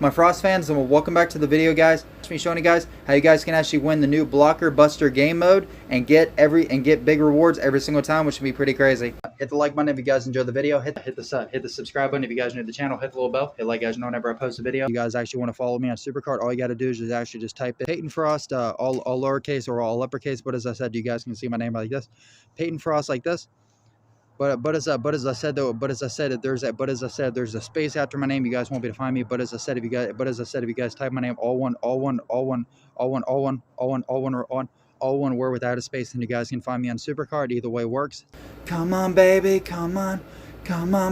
My Frost fans, and welcome back to the video, guys. Me showing you guys how you guys can actually win the new Blocker Buster game mode and get big rewards every single time, which can be pretty crazy. Hit the like button if you guys enjoyed the video. Hit the subscribe button if you guys are new to the channel. Hit the little bell. Hit like, guys know whenever I post a video. If you guys actually want to follow me on SuperCard, all you got to do is just actually just type in PaytonFrost, all lowercase or all uppercase. But as I said, you guys can see my name like this, PaytonFrost, like this. But as I said, there's a space after my name. You guys won't be able to find me. But as I said, if you guys type my name all one word without a space, then you guys can find me on SuperCard. Either way works. Come on, baby, come on,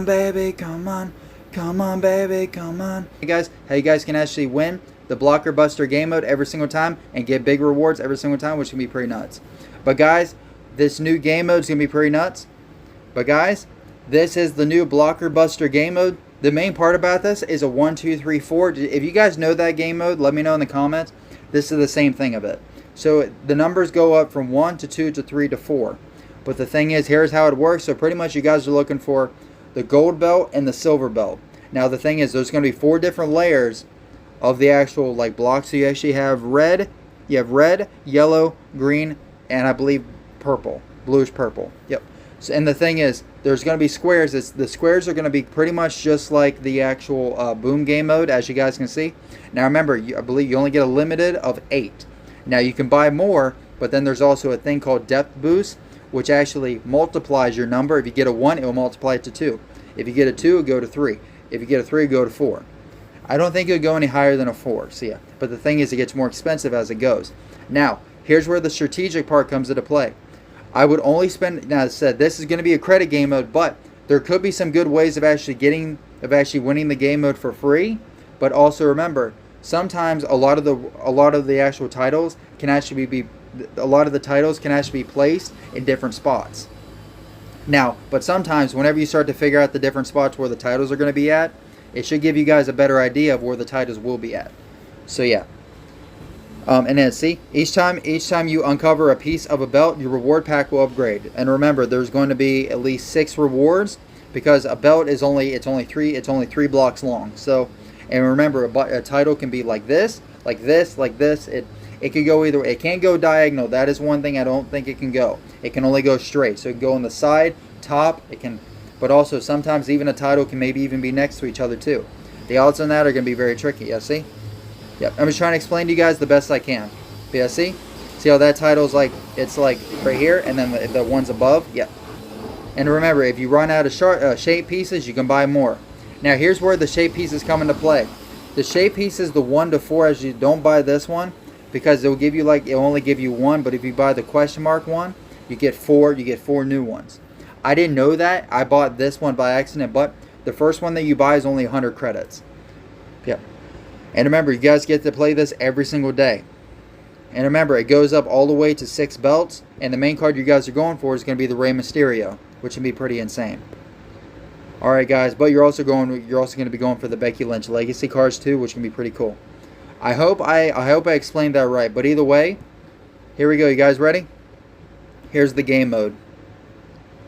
baby, come on, baby, come on. Hey guys, how you guys can actually win the Blocker Buster game mode every single time and get big rewards every single time, which can be pretty nuts. But guys, this new game mode is gonna be pretty nuts. But guys, this is the new Blocker Buster game mode. The main part about this is a 1, 2, 3, 4. If you guys know that game mode, let me know in the comments. This is the same thing of it. So the numbers go up from 1 to 2 to 3 to 4. But the thing is, here's how it works. So pretty much you guys are looking for the gold belt and the silver belt. Now the thing is, there's going to be 4 different layers of the actual like blocks. So you actually have red, yellow, green, and I believe purple, bluish purple. Yep. So, and the thing is, there's going to be squares. The squares are going to be pretty much just like the actual boom game mode, as you guys can see. Now remember, I believe you only get a limited of 8. Now you can buy more, but then there's also a thing called depth boost, which actually multiplies your number. If you get a 1, it will multiply it to 2. If you get a 2, it'll go to 3. If you get a 3, it'll go to 4. I don't think it'll go any higher than a 4. So yeah, but the thing is, it gets more expensive as it goes. Now, here's where the strategic part comes into play. I would only spend, now as I said, this is going to be a credit game mode, but there could be some good ways of actually winning the game mode for free. But also remember, sometimes a lot of the actual titles can actually be placed in different spots. Now, but sometimes whenever you start to figure out the different spots where the titles are going to be at, it should give you guys a better idea of where the titles will be at. So yeah. And then see, each time you uncover a piece of a belt, your reward pack will upgrade. And remember, there's going to be at least 6 rewards because a belt is only 3 blocks long. So, and remember, a title can be like this, like this, like this. It could go either way. It can't go diagonal. That is one thing I don't think it can go. It can only go straight. So it can go on the side, top. It can, but also sometimes even a title can maybe even be next to each other too. The odds on that are going to be very tricky. Yeah, see. Yep, I'm just trying to explain to you guys the best I can. But yeah, see how that title's like, it's like right here, and then the ones above. Yep. And remember, if you run out of shape pieces, you can buy more. Now here's where the shape pieces come into play. The shape pieces, the 1 to 4, as you don't buy this one because it'll give you it'll only give you 1. But if you buy the question mark one, you get 4. You get 4 new ones. I didn't know that. I bought this one by accident, but the first one that you buy is only 100 credits. Yep. And remember, you guys get to play this every single day. And remember, it goes up all the way to 6 belts. And the main card you guys are going for is going to be the Rey Mysterio, which can be pretty insane. Alright guys, but you're also going to be going for the Becky Lynch Legacy cards too, which can be pretty cool. I hope I explained that right. But either way, here we go. You guys ready? Here's the game mode.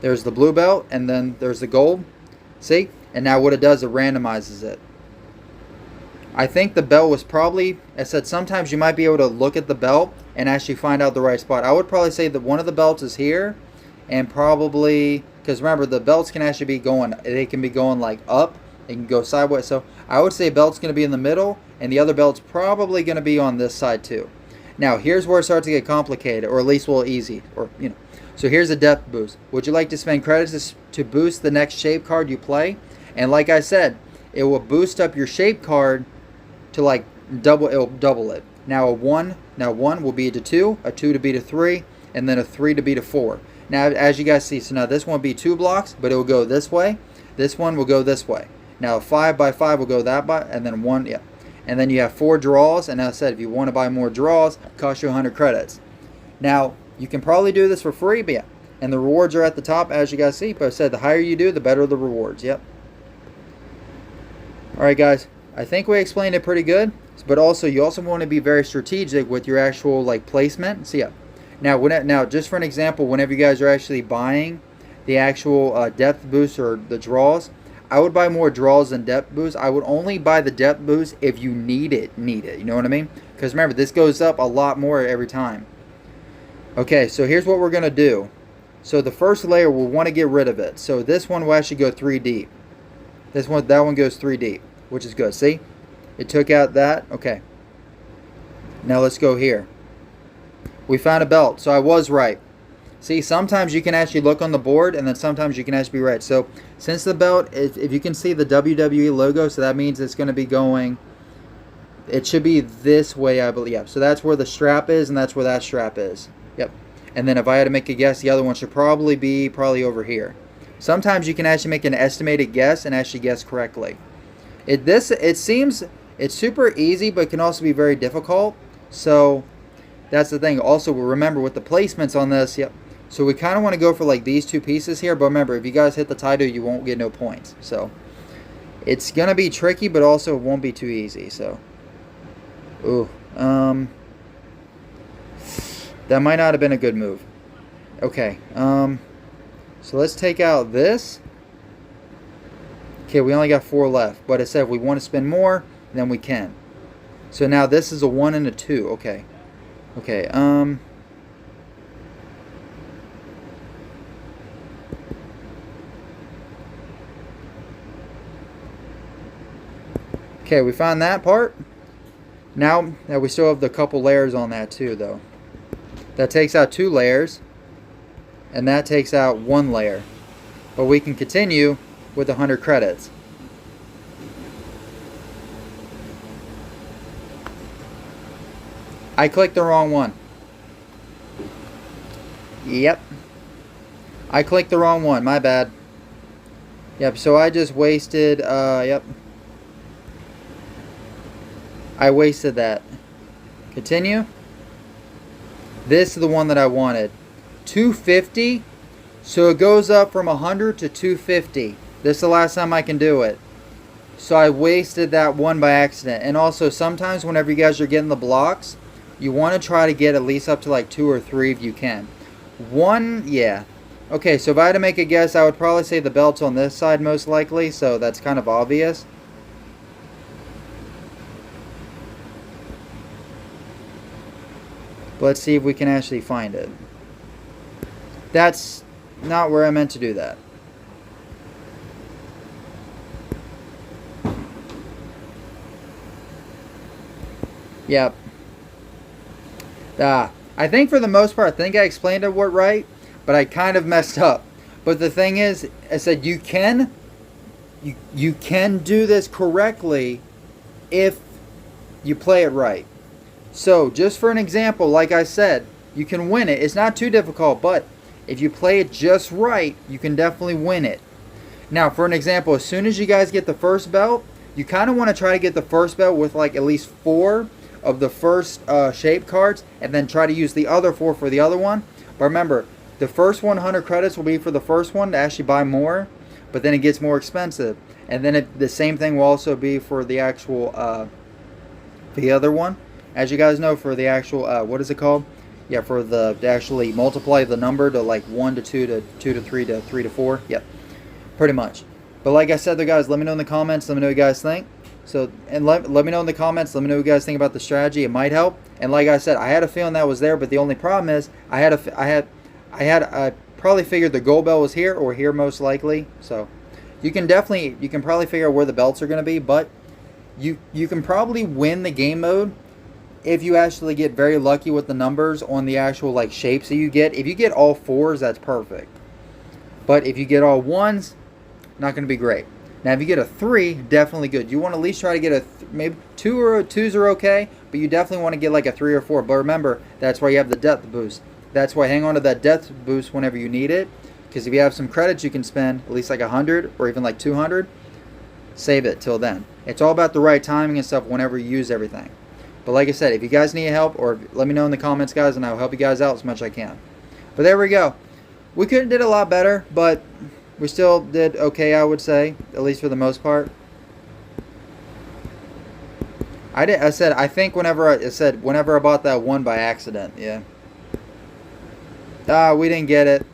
There's the blue belt, and then there's the gold. See? And now what it does, it randomizes it. I think the belt was probably, I said sometimes you might be able to look at the belt and actually find out the right spot. I would probably say that one of the belts is here, and probably, because remember the belts can actually be going, they can be going like up, they can go sideways. So I would say belt's going to be in the middle, and the other belt's probably going to be on this side too. Now here's where it starts to get complicated, or at least well easy, or you know. So here's a depth boost. Would you like to spend credits to boost the next shape card you play? And like I said, it will boost up your shape card to like it'll double it. Now a 1 will be to 2, a 2 to be to 3, and then a 3 to be to 4. Now as you guys see, so now this one will be 2 blocks, but it will go this way. This one will go this way. Now a 5 by 5 will go that by, and then 1, yeah. And then you have 4 draws, and as I said, if you want to buy more draws, it costs you 100 credits. Now you can probably do this for free, but yeah. And the rewards are at the top, as you guys see. But I said the higher you do, the better the rewards. Yep. Alright guys, I think we explained it pretty good, but also you also want to be very strategic with your actual like placement. So yeah, now just for an example, whenever you guys are actually buying the actual depth boost or the draws, I would buy more draws than depth boost. I would only buy the depth boost if you need it. You know what I mean? Because remember, this goes up a lot more every time. Okay, so here's what we're going to do. So the first layer, we'll want to get rid of it. So this one will actually go 3 deep. That one goes 3 deep, which is good. See? It took out that. Okay. Now let's go here. We found a belt, so I was right. See, sometimes you can actually look on the board, and then sometimes you can actually be right. So since the belt, if you can see the WWE logo, so that means it's going to be going, it should be this way, I believe. Yep. So that's where the strap is, and that's where that strap is. Yep. And then if I had to make a guess, the other one should probably be over here. Sometimes you can actually make an estimated guess and actually guess correctly. It seems it's super easy, but it can also be very difficult. So that's the thing. Also, remember with the placements on this, yep. So we kind of want to go for like these 2 pieces here, but remember, if you guys hit the title, you won't get no points. So it's gonna be tricky, but also it won't be too easy. So, ooh, that might not have been a good move. Okay, so let's take out this. Okay, we only got 4 left, but it said if we want to spend more, then we can. So now this is a 1 and a 2. Okay. Okay, okay, we found that part. Now we still have the couple layers on that too, though. That takes out 2 layers, and that takes out 1 layer. But we can continue with 100 credits. I clicked the wrong one. Yep. I clicked the wrong one. My bad. Yep, so I just wasted, yep. I wasted that. Continue. This is the one that I wanted. 250. So it goes up from 100 to 250. This is the last time I can do it. So I wasted that one by accident. And also, sometimes whenever you guys are getting the blocks, you want to try to get at least up to like 2 or 3 if you can. 1, yeah. Okay, so if I had to make a guess, I would probably say the belt's on this side most likely, so that's kind of obvious. But let's see if we can actually find it. That's not where I meant to do that. Yep. I think for the most part, I think I explained it right, but I kind of messed up. But the thing is, I said you can do this correctly if you play it right. So just for an example, like I said, you can win it. It's not too difficult, but if you play it just right, you can definitely win it. Now, for an example, as soon as you guys get the first belt, you kind of want to try to get the first belt with like at least 4 of the first shape cards, and then try to use the other 4 for the other one. But remember, the first 100 credits will be for the first one to actually buy more, but then it gets more expensive. And then the same thing will also be for the actual the other one. As you guys know, for the actual what is it called? Yeah, for the to actually multiply the number to like 1 to 2 to 2 to 3 to 3 to 4. Yep, pretty much. But like I said, though, guys, let me know in the comments. Let me know what you guys think. So, and let me know in the comments. Let me know what you guys think about the strategy. It might help. And like I said, I had a feeling that was there, but the only problem is I probably figured the gold belt was here or here most likely. So, you can probably figure out where the belts are going to be, but you can probably win the game mode if you actually get very lucky with the numbers on the actual like shapes that you get. If you get all 4s, that's perfect. But if you get all 1s, not going to be great. Now, if you get a 3, definitely good. You want to at least try to get maybe 2s are okay, but you definitely want to get like a 3 or 4. But remember, that's why you have the depth boost. That's why hang on to that depth boost whenever you need it. Because if you have some credits you can spend, at least like 100 or even like 200, save it till then. It's all about the right timing and stuff whenever you use everything. But like I said, if you guys need help, or let me know in the comments, guys, and I'll help you guys out as much as I can. But there we go. We could have did a lot better, but we still did okay, I would say, at least for the most part. I said whenever I bought that one by accident, yeah. We didn't get it.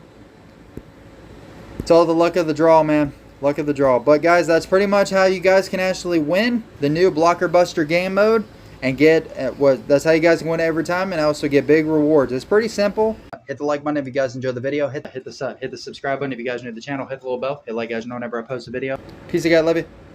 It's all the luck of the draw, man. Luck of the draw. But guys, that's pretty much how you guys can actually win the new Blocker Buster game mode and get that's how you guys can win every time and also get big rewards. It's pretty simple. Hit the like button if you guys enjoyed the video. Hit the subscribe button if you guys are new to the channel. Hit the little bell. Hit like guys know whenever I post a video. Peace, guys. Love you.